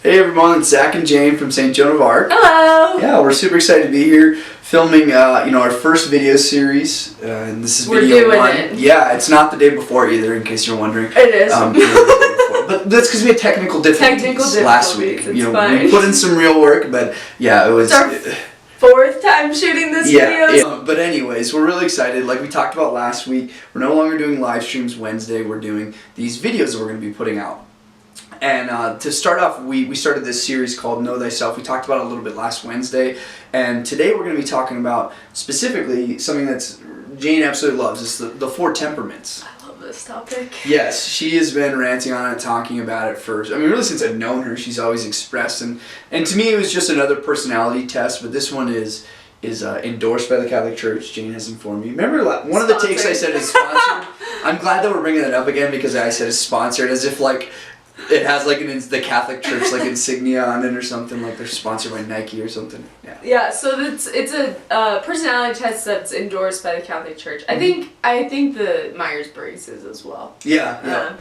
Hey everyone, it's Zach and Jane from St. Joan of Arc. Hello! Yeah, we're super excited to be here filming our first video series. And this is video one. It. Yeah, it's not the day before either, in case you're wondering. It is. But that's because we had technical difficulties last week. It's fine. We put in some real work, but yeah, it was... It's our fourth time shooting this video. Yeah. But anyways, we're really excited. Like we talked about last week, we're no longer doing live streams Wednesday. We're doing these videos that we're going to be putting out. And to start off, we started this series called Know Thyself. We talked about it a little bit last Wednesday. And today we're going to be talking about specifically something that's Jane absolutely loves. It's the 4 temperaments. I love this topic. Yes, she has been ranting on it, talking about it for, really since I've known her, she's always expressed. And to me, it was just another personality test, but this one is endorsed by the Catholic Church. Jane has informed me. Remember one of the takes I said is sponsored? I'm glad that we're bringing that up again because I said it's sponsored as if like it has like the Catholic Church like insignia on it or something, like they're sponsored by Nike or something. Yeah, so it's a personality test that's endorsed by the Catholic Church. I think the Myers-Briggs is as well. Yeah.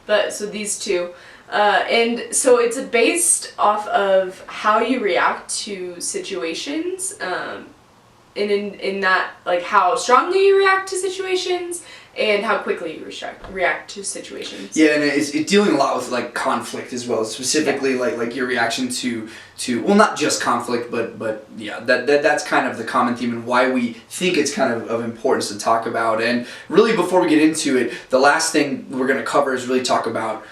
But so these two. And so it's based off of how you react to situations, and in that, like, how strongly you react to situations and how quickly you react to situations. Yeah, and it's dealing a lot with, like, conflict as well, specifically, like your reaction to well, not just conflict, but yeah, that's kind of the common theme and why we think it's kind of importance to talk about. And really, before we get into it, the last thing we're going to cover is really talk about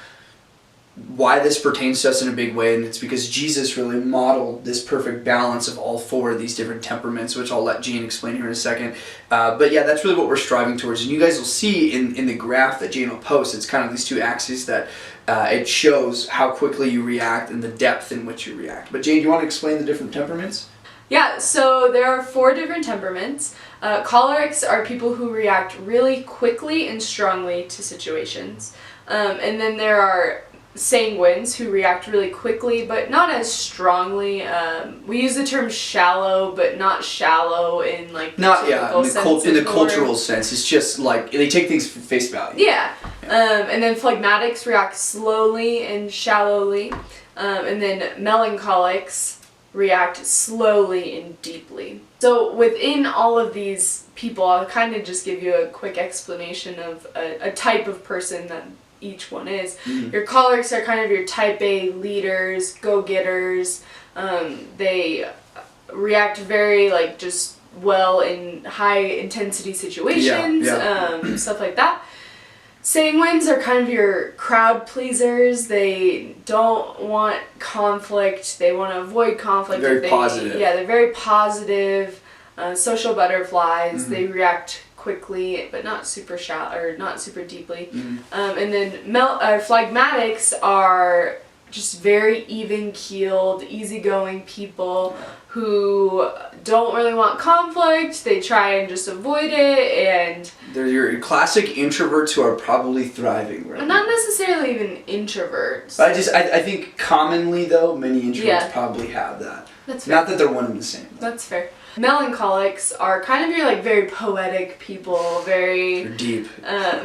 why this pertains to us in a big way, and it's because Jesus really modeled this perfect balance of all 4 of these different temperaments, which I'll let Jane explain here in a second. But yeah, that's really what we're striving towards, and you guys will see in the graph that Jane will post, it's kind of these 2 axes that it shows how quickly you react and the depth in which you react. But Jane, do you want to explain the different temperaments? Yeah, so there are 4 different temperaments. Cholerics are people who react really quickly and strongly to situations. And then there are sanguines who react really quickly but not as strongly. We use the term shallow, but not shallow in like the in the cultural sense. It's just like they take things for face value. Yeah. And then phlegmatics react slowly and shallowly, and then melancholics react slowly and deeply. So within all of these people, I'll kind of just give you a quick explanation of a type of person that each one is. Mm-hmm. Your cholerics are kind of your type A leaders, go-getters. They react very just well in high intensity situations, stuff like that. Sanguines are kind of your crowd pleasers. They don't want conflict. They want to avoid conflict. Very positive. Yeah, they're very positive. Social butterflies. Mm-hmm. They react quickly, but not super shallow or not super deeply. Mm-hmm. And then phlegmatics are just very even-keeled, easygoing people who don't really want conflict. They try and just avoid it, and they're your classic introverts who are probably thriving right not necessarily even introverts. I think commonly though, many introverts probably have that. That's fair. Not that they're one and the same. That's fair. Melancholics are kind of your very poetic people, very deep,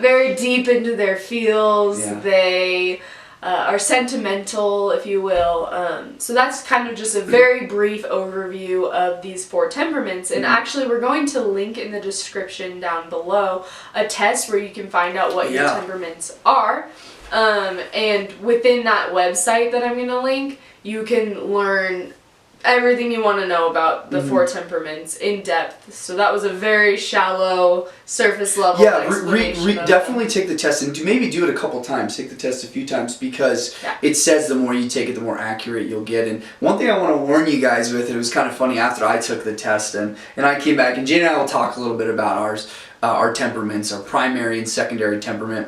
very deep into their feels. Yeah. They are sentimental, if you will. So that's kind of just a very brief overview of these 4 temperaments. And actually, we're going to link in the description down below a test where you can find out what your temperaments are. And within that website that I'm going to link, you can learn everything you want to know about the 4 temperaments in depth. So that was a very shallow, surface level explanation. Definitely take the test and maybe do it a couple times. Take the test a few times because it says the more you take it, the more accurate you'll get. And one thing I want to warn you guys with, it was kind of funny after I took the test and I came back, and Jane and I will talk a little bit about our temperaments, our primary and secondary temperament.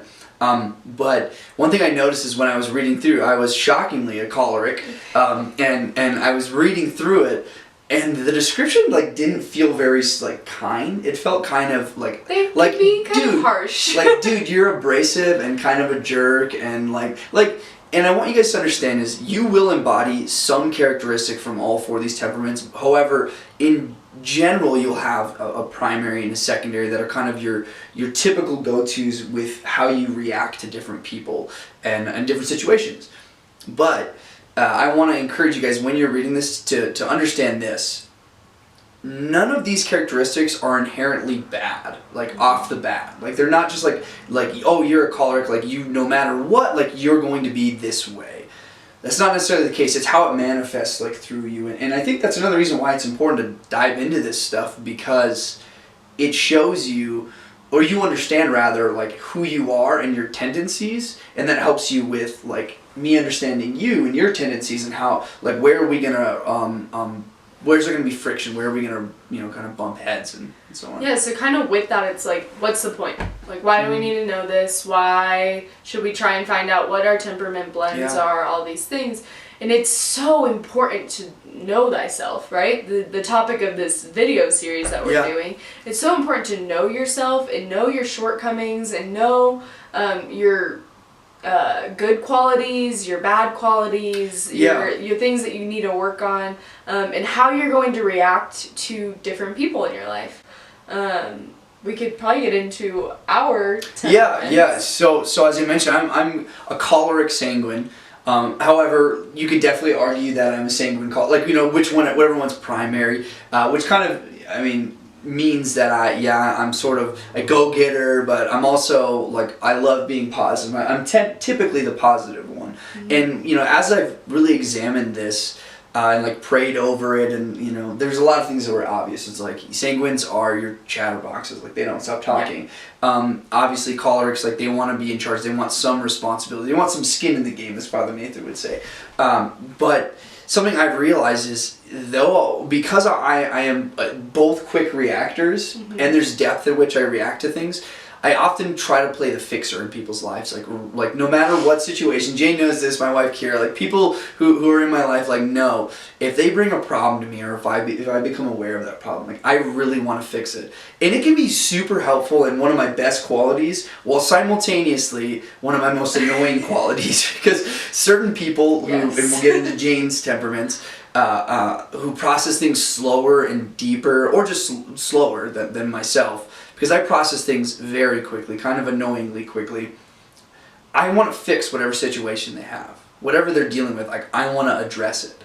But one thing I noticed is when I was reading through, I was shockingly a choleric, and I was reading through it, and the description didn't feel very kind. It felt kind of like kind of harsh. Dude, you're abrasive and kind of a jerk, and and I want you guys to understand is you will embody some characteristic from all 4 of these temperaments. However, in general, you'll have a primary and a secondary that are kind of your typical go-tos with how you react to different people and different situations. But I want to encourage you guys when you're reading this to understand this. None of these characteristics are inherently bad, like off the bat. Like they're not just like oh, you're a choleric, like you no matter what, like you're going to be this way. That's not necessarily the case. It's how it manifests like through you. And I think that's another reason why it's important to dive into this stuff, because it shows you, or you understand rather, like who you are and your tendencies, and that helps you with like me understanding you and your tendencies and how, like, where are we gonna where's there gonna be friction, where are we gonna kind of bump heads and so on. Yeah, so kind of with that, it's like, what's the point? Like, why do we need to know this? Why should we try and find out what our temperament blends are, all these things? And it's so important to know thyself, right? The topic of this video series that we're doing, it's so important to know yourself and know your shortcomings and know your good qualities, your bad qualities, your things that you need to work on, and how you're going to react to different people in your life. We could probably get into our temperaments. Yeah. So as I mentioned, I'm a choleric sanguine. However, you could definitely argue that I'm a sanguine choleric. Like, whatever one's primary, which kind of, I mean, means that I'm sort of a go-getter, but I'm also, like, I love being positive. I'm typically the positive one. And, as I've really examined this, and like prayed over it, and there's a lot of things that were obvious. It's like sanguines are your chatterboxes, like they don't stop talking. Obviously cholerics, like they want to be in charge, they want some responsibility, they want some skin in the game, as Father Nathan would say. But something I've realized is, because I am both quick reactors, and there's depth at which I react to things, I often try to play the fixer in people's lives, like no matter what situation. Jane knows this, my wife Kira, like people who are in my life, like, no, if they bring a problem to me, or if I become aware of that problem, like I really want to fix it. And it can be super helpful and one of my best qualities, while simultaneously one of my most annoying qualities, because certain people and we'll get into Jane's temperaments, who process things slower and deeper, or just slower than myself, because I process things very quickly, kind of annoyingly quickly. I want to fix whatever situation they have, whatever they're dealing with. Like, I want to address it.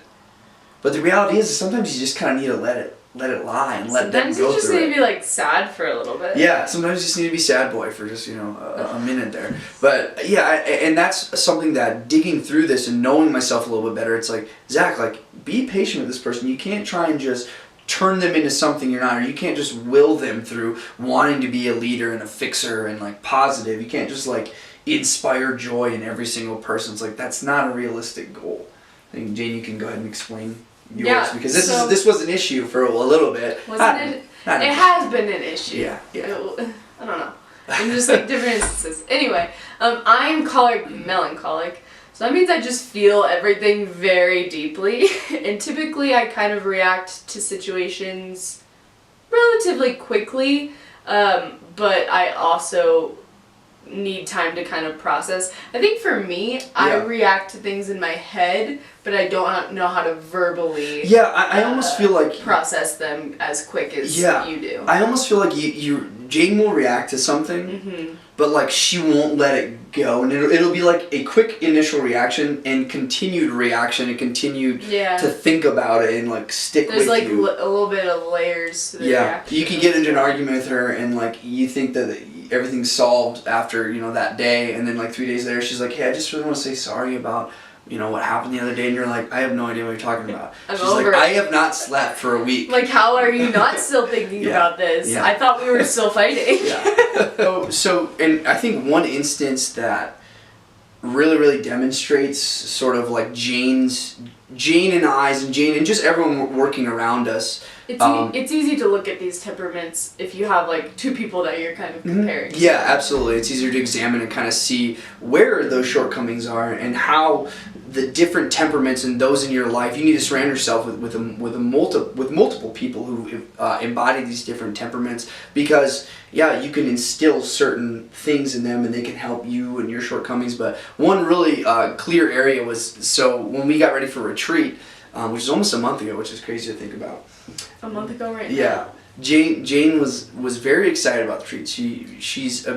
But the reality is sometimes you just kind of need to let it lie and let them go through it. Sometimes you just need to be like sad for a little bit. Yeah, sometimes you just need to be sad boy for just a minute there. But yeah, and that's something that digging through this and knowing myself a little bit better, it's like, Zach, like, be patient with this person. You can't try and just turn them into something you're not, or you can't just will them through wanting to be a leader and a fixer and like positive. You can't just like inspire joy in every single person. It's like, that's not a realistic goal. I think, Jane, you can go ahead and explain yours, because this was an issue for a little bit. It has been an issue. Yeah. I don't know. In just like different instances. Anyway, I'm choleric melancholic. So that means I just feel everything very deeply, and typically I kind of react to situations relatively quickly, but I also need time to kind of process. I think for me, I react to things in my head, but I don't know how to verbally I almost feel like process them as quick as you do. I almost feel like Jane will react to something, but like she won't let it go, and it'll be like a quick initial reaction and continued reaction and continued to think about it and like stick with you. There's like a little bit of layers to the reaction. You can get into an argument with her and like you think that everything's solved after that day, and then like 3 days later she's like, hey, I just really want to say sorry about what happened the other day, and you're like, I have no idea what you're talking about. She's like, I have not slept for a week. Like, how are you not still thinking about this? I thought we were still fighting. So, and I think one instance that really, really demonstrates sort of like Jane and I's and Jane and just everyone working around us. It's easy to look at these temperaments if you have like two people that you're kind of comparing. Yeah, absolutely. It's easier to examine and kind of see where those shortcomings are and how the different temperaments and those in your life, you need to surround yourself with multiple people who embody these different temperaments, because you can instill certain things in them and they can help you and your shortcomings. But one really clear area was, so when we got ready for retreat, which is almost a month ago, which is crazy to think about. A month ago right now. Yeah. Jane was very excited about the retreat. She's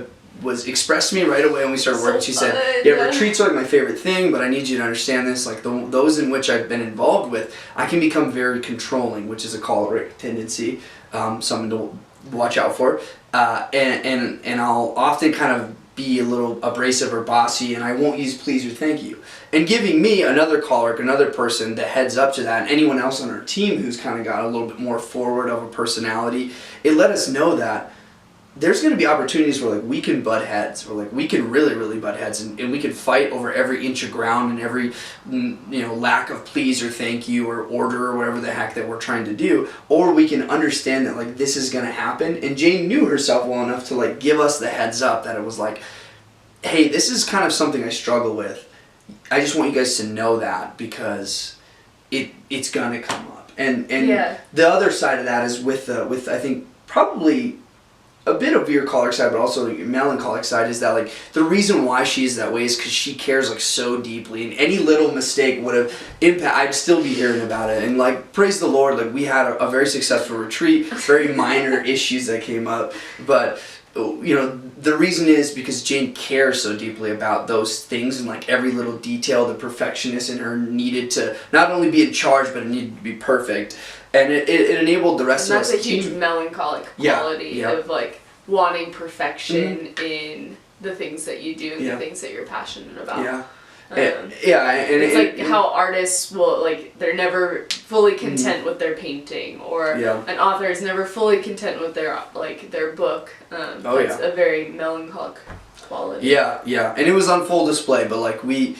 was expressed to me right away when we started working. She said, fun. yeah, retreats are like my favorite thing, but I need you to understand this. Like those in which I've been involved with, I can become very controlling, which is a choleric tendency, something to watch out for. And I'll often kind of be a little abrasive or bossy, and I won't use please or thank you. And giving me another choleric, another person that heads up to that, and anyone else on our team who's kind of got a little bit more forward of a personality, it let us know that there's going to be opportunities where like we can butt heads, or like we can really butt heads, and we can fight over every inch of ground and every lack of please or thank you or order or whatever the heck that we're trying to do, or we can understand that like this is going to happen. And Jane knew herself well enough to like give us the heads up that it was like, hey, this is kind of something I struggle with. I just want you guys to know that, because it's gonna come up. And the other side of that is with I think probably a bit of your choleric side, but also your melancholic side, is that like the reason why she's that way is because she cares like so deeply, and any little mistake would have impact. I'd still be hearing about it, and like praise the Lord, like we had a very successful retreat, very minor issues that came up, but the reason is because Jane cares so deeply about those things, and like every little detail, the perfectionist in her needed to not only be in charge, but it needed to be perfect. And it enabled the rest of us. And that's a huge melancholic quality of like wanting perfection in the things that you do and the things that you're passionate about. Yeah. And it's like how artists will, like, they're never fully content with their painting, or an author is never fully content with their book. That's a very melancholic quality. Yeah, and it was on full display, but like we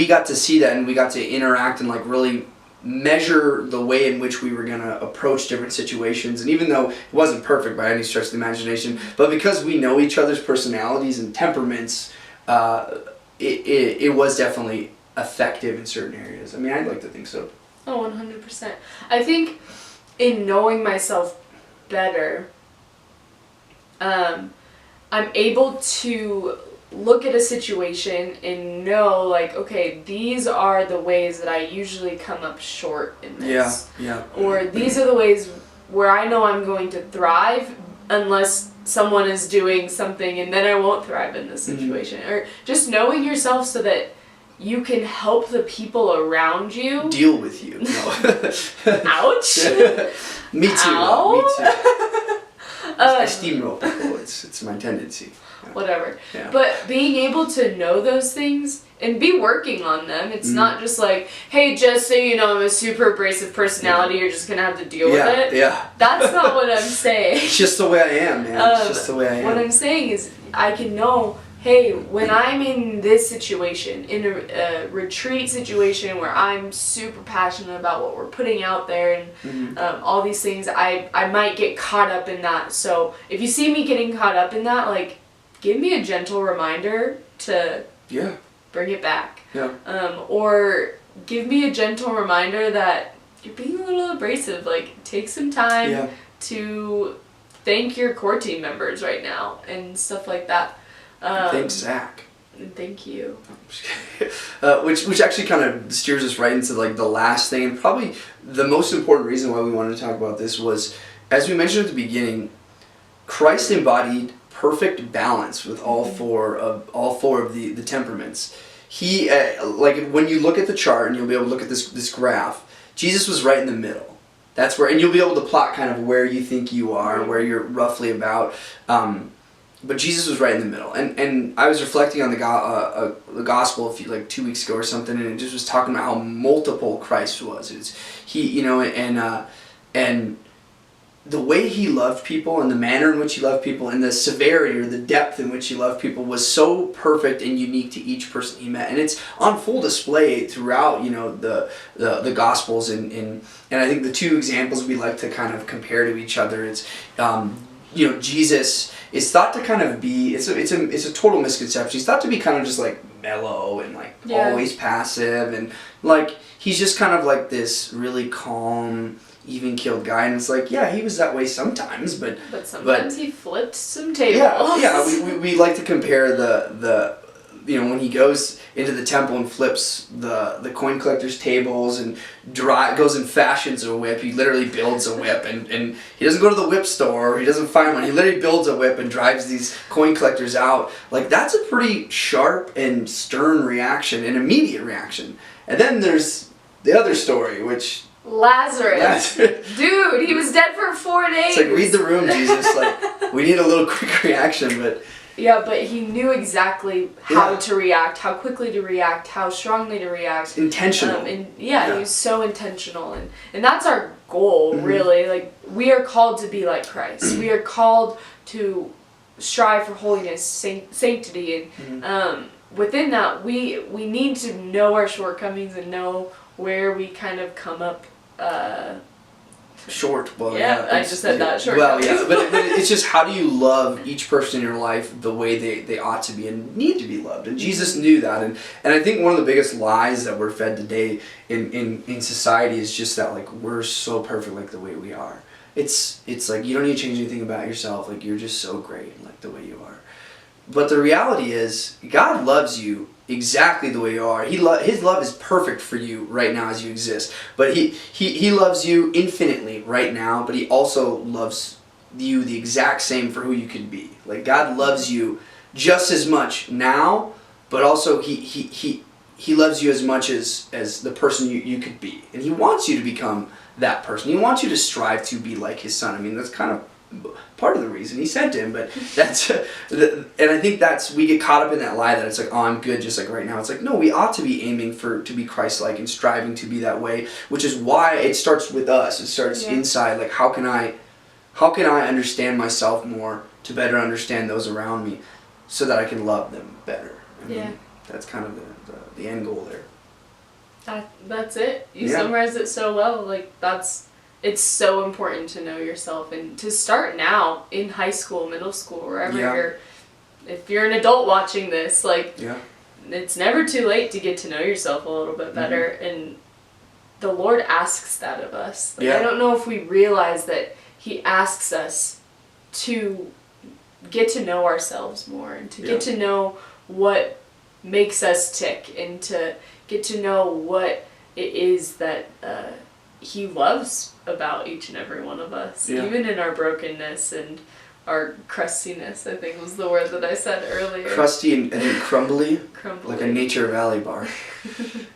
got to see that, and we got to interact and like really measure the way in which we were going to approach different situations. And even though it wasn't perfect by any stretch of the imagination, but because we know each other's personalities and temperaments, it was definitely effective in certain areas. I mean, I'd like to think so. Oh, 100%. I think in knowing myself better, I'm able to look at a situation and know, like, okay, these are the ways that I usually come up short in this. Yeah. Or these are the ways where I know I'm going to thrive unless someone is doing something, and then I won't thrive in this situation. Or just knowing yourself so that you can help the people around you deal with you. No. Ouch. Me too. Ow. Me too. I steamroll people. It's my tendency. Whatever. Yeah. But being able to know those things and be working on them, it's not just like, hey, just so you know, I'm a super abrasive personality, you're just going to have to deal with it. Yeah. That's not what I'm saying. It's just the way I am, man. It's just the way I am. What I'm saying is I can know, hey, when I'm in this situation, in a retreat situation where I'm super passionate about what we're putting out there and all these things, I might get caught up in that. So if you see me getting caught up in that, like, give me a gentle reminder to bring it back. Yeah. Or give me a gentle reminder that you're being a little abrasive. Like, take some time to thank your core team members right now and stuff like that. Thanks, Zach. And thank you. Which actually kind of steers us right into like the last thing, and probably the most important reason why we wanted to talk about this was, as we mentioned at the beginning, Christ embodied perfect balance with all four of the temperaments. He like when you look at the chart, and you'll be able to look at this graph, Jesus was right in the middle. That's where, and you'll be able to plot kind of where you think you are, where you're roughly about. But Jesus was right in the middle, and I was reflecting on the gospel like 2 weeks ago or something, and it just was talking about how multiple Christ was. It's and the way he loved people, and the manner in which he loved people, and the severity or the depth in which he loved people was so perfect and unique to each person he met, and it's on full display throughout the Gospels. And I think the two examples we like to kind of compare to each other, it's Jesus is thought to kind of be, it's a total misconception. He's thought to be kind of just like mellow and like always passive, and like he's just kind of like this really calm, even-keeled guy, and it's like, he was that way sometimes, but sometimes he flipped some tables. We like to compare the when he goes into the temple and flips the coin collectors' tables and goes and fashions a whip. He literally builds a whip, and he doesn't go to the whip store. He doesn't find one. He literally builds a whip and drives these coin collectors out. Like, that's a pretty sharp and stern reaction, an immediate reaction. And then there's the other story, which... Lazarus. Dude, he was dead for 4 days. It's like, read the room, Jesus. Like, we need a little quick reaction, but... Yeah, but he knew exactly how to react, how quickly to react, how strongly to react. Intentional. He was so intentional. And that's our goal, really. Like, we are called to be like Christ. We are called to strive for holiness, sanctity. And within that, we need to know our shortcomings and know where we kind of come up... Short. Well, yeah, I just said that. Short. Well, yeah, but it's just, how do you love each person in your life the way they ought to be and need to be loved? And Jesus knew that, and I think one of the biggest lies that we're fed today in society is just that, like, we're so perfect like the way we are. It's like, you don't need to change anything about yourself. Like, you're just so great like the way you are. But the reality is, God loves you exactly the way you are. His love is perfect for you right now as you exist. But he loves you infinitely right now, but he also loves you the exact same for who you can be. Like, God loves you just as much now, but also he loves you as much as the person you could be. And he wants you to become that person. He wants you to strive to be like his son. I mean, that's kind of part of the reason he sent him, but that's and I think we get caught up in that lie that it's like, oh, I'm good just like right now. It's like, no, we ought to be aiming to be Christ-like and striving to be that way, which is why it starts with us. It starts inside. Like, how can I understand myself more to better understand those around me so that I can love them better? I mean, that's kind of the end goal there. That's it. You summarized it so well. Like, it's so important to know yourself and to start now in high school, middle school, wherever if you're an adult watching this, like, it's never too late to get to know yourself a little bit better. And the Lord asks that of us. Like, I don't know if we realize that he asks us to get to know ourselves more and to get to know what makes us tick and to get to know what it is that he loves about each and every one of us, even in our brokenness and our crustiness, I think was the word that I said earlier. Crusty and crumbly, like a Nature Valley bar.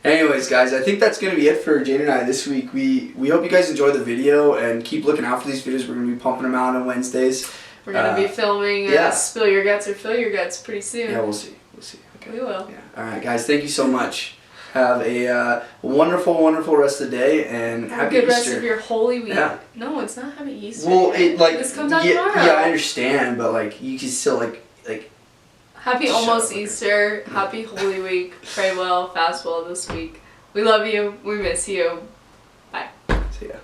Anyways, guys, I think that's going to be it for Jane and I this week. We hope you guys enjoy the video and keep looking out for these videos. We're going to be pumping them out on Wednesdays. We're going to be filming Spill Your Guts or Fill Your Guts pretty soon. Yeah, we'll see. Okay. We will. Yeah. All right, guys, thank you so much. Have a wonderful, wonderful rest of the day, and happy Easter. Have a good rest of your Holy Week. Yeah. No, it's not Happy Easter. Well, this comes out tomorrow. Yeah, I understand, but like, you can still like. Happy almost Easter. Happy Holy Week. Pray well, fast well this week. We love you. We miss you.